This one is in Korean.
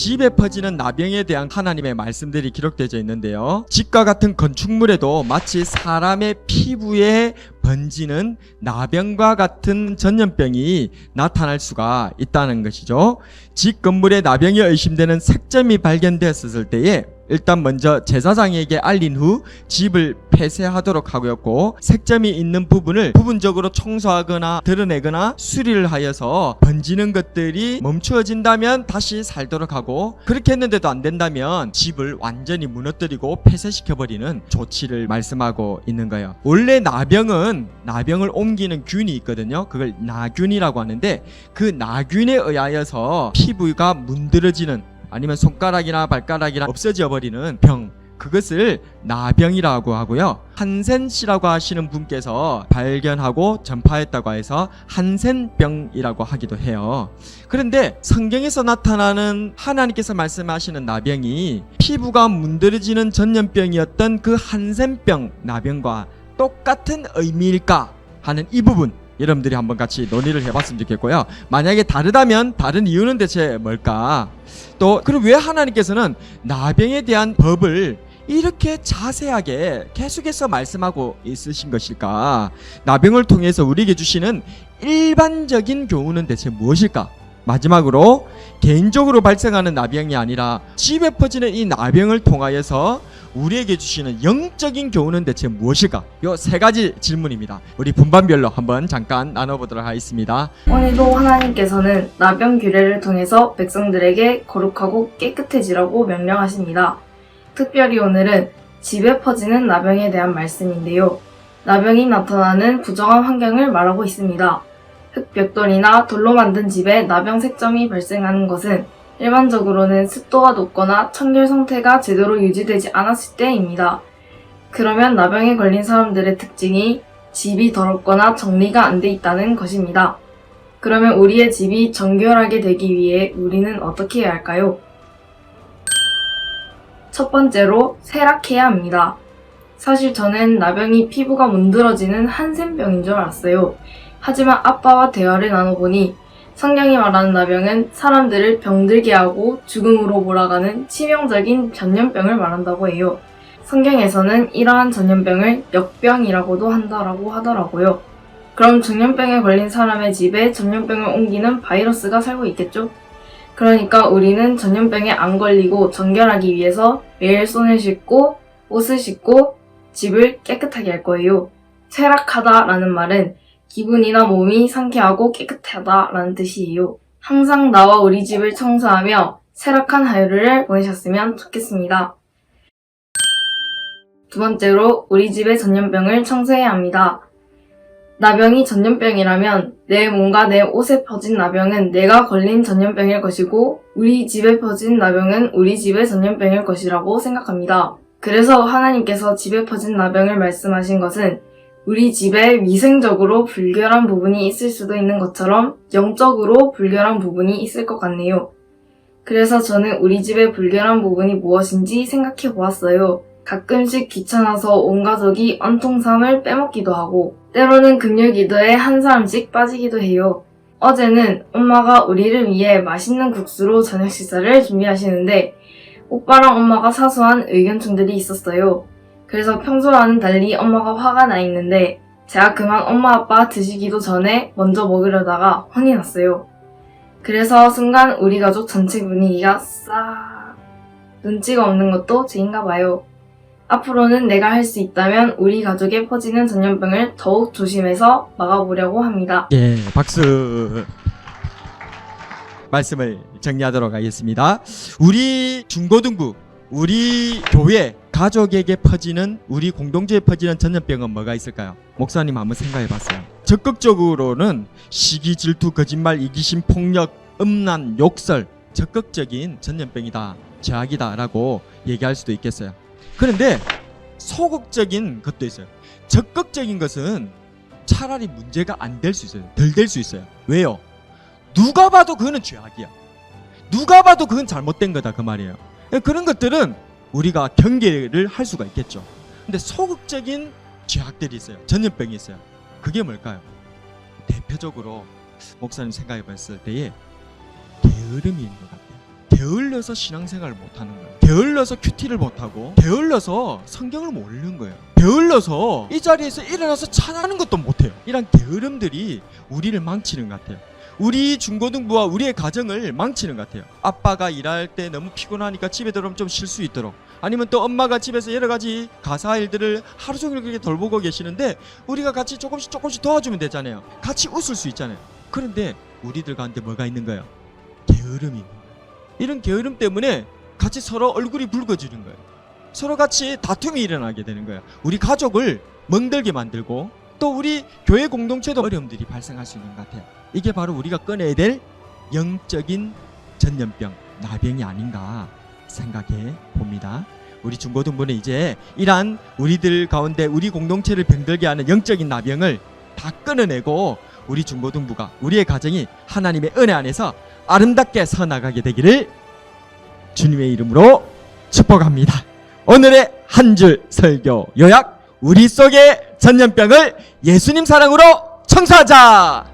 집에 퍼지는 나병에 대한 하나님의 말씀들이 기록되어 있는데요, 집과 같은 건축물에도 마치 사람의 피부에 번지는 나병과 같은 전염병이 나타날 수가 있다는 것이죠. 집 건물에 나병이 의심되는 색점이 발견되었을 때에 일단 먼저 제사장에게 알린 후 집을 폐쇄하도록 하였고, 색점이 있는 부분을 부분적으로 청소하거나 드러내거나 수리를 하여서 번지는 것들이 멈추어진다면 다시 살도록 하고, 그렇게 했는데도 안 된다면 집을 완전히 무너뜨리고 폐쇄시켜버리는 조치를 말씀하고 있는 거예요. 원래 나병을 옮기는 균이 있거든요. 그걸 나균이라고 하는데, 그 나균에 의하여서 피부가 문드러지는, 아니면 손가락이나 발가락이나 없어져 버리는 병, 그것을 나병이라고 하고요. 한센씨라고 하시는 분께서 발견하고 전파했다고 해서 한센병이라고 하기도 해요. 그런데 성경에서 나타나는 하나님께서 말씀하시는 나병이 피부가 문드러지는 전염병이었던 그 한센병 나병과 똑같은 의미일까 하는 이 부분, 여러분들이 한번 같이 논의를 해봤으면 좋겠고요. 만약에 다르다면 다른 이유는 대체 뭘까? 또 그럼 왜 하나님께서는 나병에 대한 법을 이렇게 자세하게 계속해서 말씀하고 있으신 것일까? 나병을 통해서 우리에게 주시는 일반적인 교훈은 대체 무엇일까? 마지막으로, 개인적으로 발생하는 나병이 아니라 집에 퍼지는 이 나병을 통하여서 우리에게 주시는 영적인 교훈은 대체 무엇일까? 요 세 가지 질문입니다. 우리 분반별로 한번 잠깐 나눠보도록 하겠습니다. 오늘도 하나님께서는 나병 규례를 통해서 백성들에게 거룩하고 깨끗해지라고 명령하십니다. 특별히 오늘은 집에 퍼지는 나병에 대한 말씀인데요. 나병이 나타나는 부정한 환경을 말하고 있습니다. 흙벽돌이나 돌로 만든 집에 나병 색점이 발생하는 것은 일반적으로는 습도가 높거나 청결 상태가 제대로 유지되지 않았을 때입니다. 그러면 나병에 걸린 사람들의 특징이 집이 더럽거나 정리가 안 돼 있다는 것입니다. 그러면 우리의 집이 정결하게 되기 위해 우리는 어떻게 해야 할까요? 첫 번째로 세락해야 합니다. 사실 저는 나병이 피부가 문드러지는 한센병인 줄 알았어요. 하지만 아빠와 대화를 나눠보니 성경이 말하는 나병은 사람들을 병들게 하고 죽음으로 몰아가는 치명적인 전염병을 말한다고 해요. 성경에서는 이러한 전염병을 역병이라고도 한다고 하더라고요. 그럼 전염병에 걸린 사람의 집에 전염병을 옮기는 바이러스가 살고 있겠죠? 그러니까 우리는 전염병에 안 걸리고 정결하기 위해서 매일 손을 씻고 옷을 씻고 집을 깨끗하게 할 거예요. 세락하다라는 말은 기분이나 몸이 상쾌하고 깨끗하다라는 뜻이에요. 항상 나와 우리 집을 청소하며 세락한 하루를 보내셨으면 좋겠습니다. 두 번째로 우리 집의 전염병을 청소해야 합니다. 나병이 전염병이라면 내 몸과 내 옷에 퍼진 나병은 내가 걸린 전염병일 것이고 우리 집에 퍼진 나병은 우리 집의 전염병일 것이라고 생각합니다. 그래서 하나님께서 집에 퍼진 나병을 말씀하신 것은 우리 집에 위생적으로 불결한 부분이 있을 수도 있는 것처럼 영적으로 불결한 부분이 있을 것 같네요. 그래서 저는 우리 집의 불결한 부분이 무엇인지 생각해 보았어요. 가끔씩 귀찮아서 온 가족이 언통삼을 빼먹기도 하고 때로는 금요 기도에 한 사람씩 빠지기도 해요. 어제는 엄마가 우리를 위해 맛있는 국수로 저녁 식사를 준비하시는데 오빠랑 엄마가 사소한 의견충들이 있었어요. 그래서 평소와는 달리 엄마가 화가 나 있는데 제가 그만 엄마 아빠 드시기도 전에 먼저 먹으려다가 혼이 났어요. 그래서 순간 우리 가족 전체 분위기가 싹 눈치가 없는 것도 죄인가 봐요. 앞으로는 내가 할 수 있다면 우리 가족에 퍼지는 전염병을 더욱 조심해서 막아보려고 합니다. 예, 박수. 말씀을 정리하도록 하겠습니다. 우리 중고등부, 우리 교회 가족에게 퍼지는, 우리 공동체에 퍼지는 전염병은 뭐가 있을까요? 목사님 한번 생각해 봤어요. 적극적으로는 시기, 질투, 거짓말, 이기심, 폭력, 음란, 욕설, 적극적인 전염병이다, 죄악이다 라고 얘기할 수도 있겠어요. 그런데 소극적인 것도 있어요. 적극적인 것은 차라리 문제가 안 될 수 있어요. 덜 될 수 있어요. 왜요? 누가 봐도 그거는 죄악이야. 누가 봐도 그건 잘못된 거다 그 말이에요. 그런 것들은 우리가 경계를 할 수가 있겠죠. 근데 소극적인 죄악들이 있어요. 전염병이 있어요. 그게 뭘까요? 대표적으로 목사님 생각해 봤을 때에 게으름인 것 같아요. 게을러서 신앙생활을 못하는 거예요. 게을러서 큐티를 못하고, 게을러서 성경을 못 읽는 거예요. 게을러서 이 자리에서 일어나서 찬양하는 것도 못해요. 이런 게으름들이 우리를 망치는 것 같아요. 우리 중고등부와 우리의 가정을 망치는 것 같아요. 아빠가 일할 때 너무 피곤하니까 집에 들어오면 좀 쉴 수 있도록, 아니면 또 엄마가 집에서 여러 가지 가사 일들을 하루 종일 그렇게 돌보고 계시는데 우리가 같이 조금씩 도와주면 되잖아요. 같이 웃을 수 있잖아요. 그런데 우리들 가운데 뭐가 있는 거예요? 게으름이 있는 거예요. 이런 게으름 때문에 같이 서로 얼굴이 붉어지는 거예요. 서로 같이 다툼이 일어나게 되는 거예요. 우리 가족을 멍들게 만들고, 또 우리 교회 공동체도 어려움들이 발생할 수 있는 것 같아요. 이게 바로 우리가 꺼내야 될 영적인 전염병, 나병이 아닌가 생각해 봅니다. 우리 중고등부는 이제 이러한 우리들 가운데 우리 공동체를 병들게 하는 영적인 나병을 다 끊어내고, 우리 중고등부가, 우리의 가정이 하나님의 은혜 안에서 아름답게 서나가게 되기를 주님의 이름으로 축복합니다. 오늘의 한 줄 설교 요약: 우리 속의 전염병을 예수님 사랑으로 청소하자.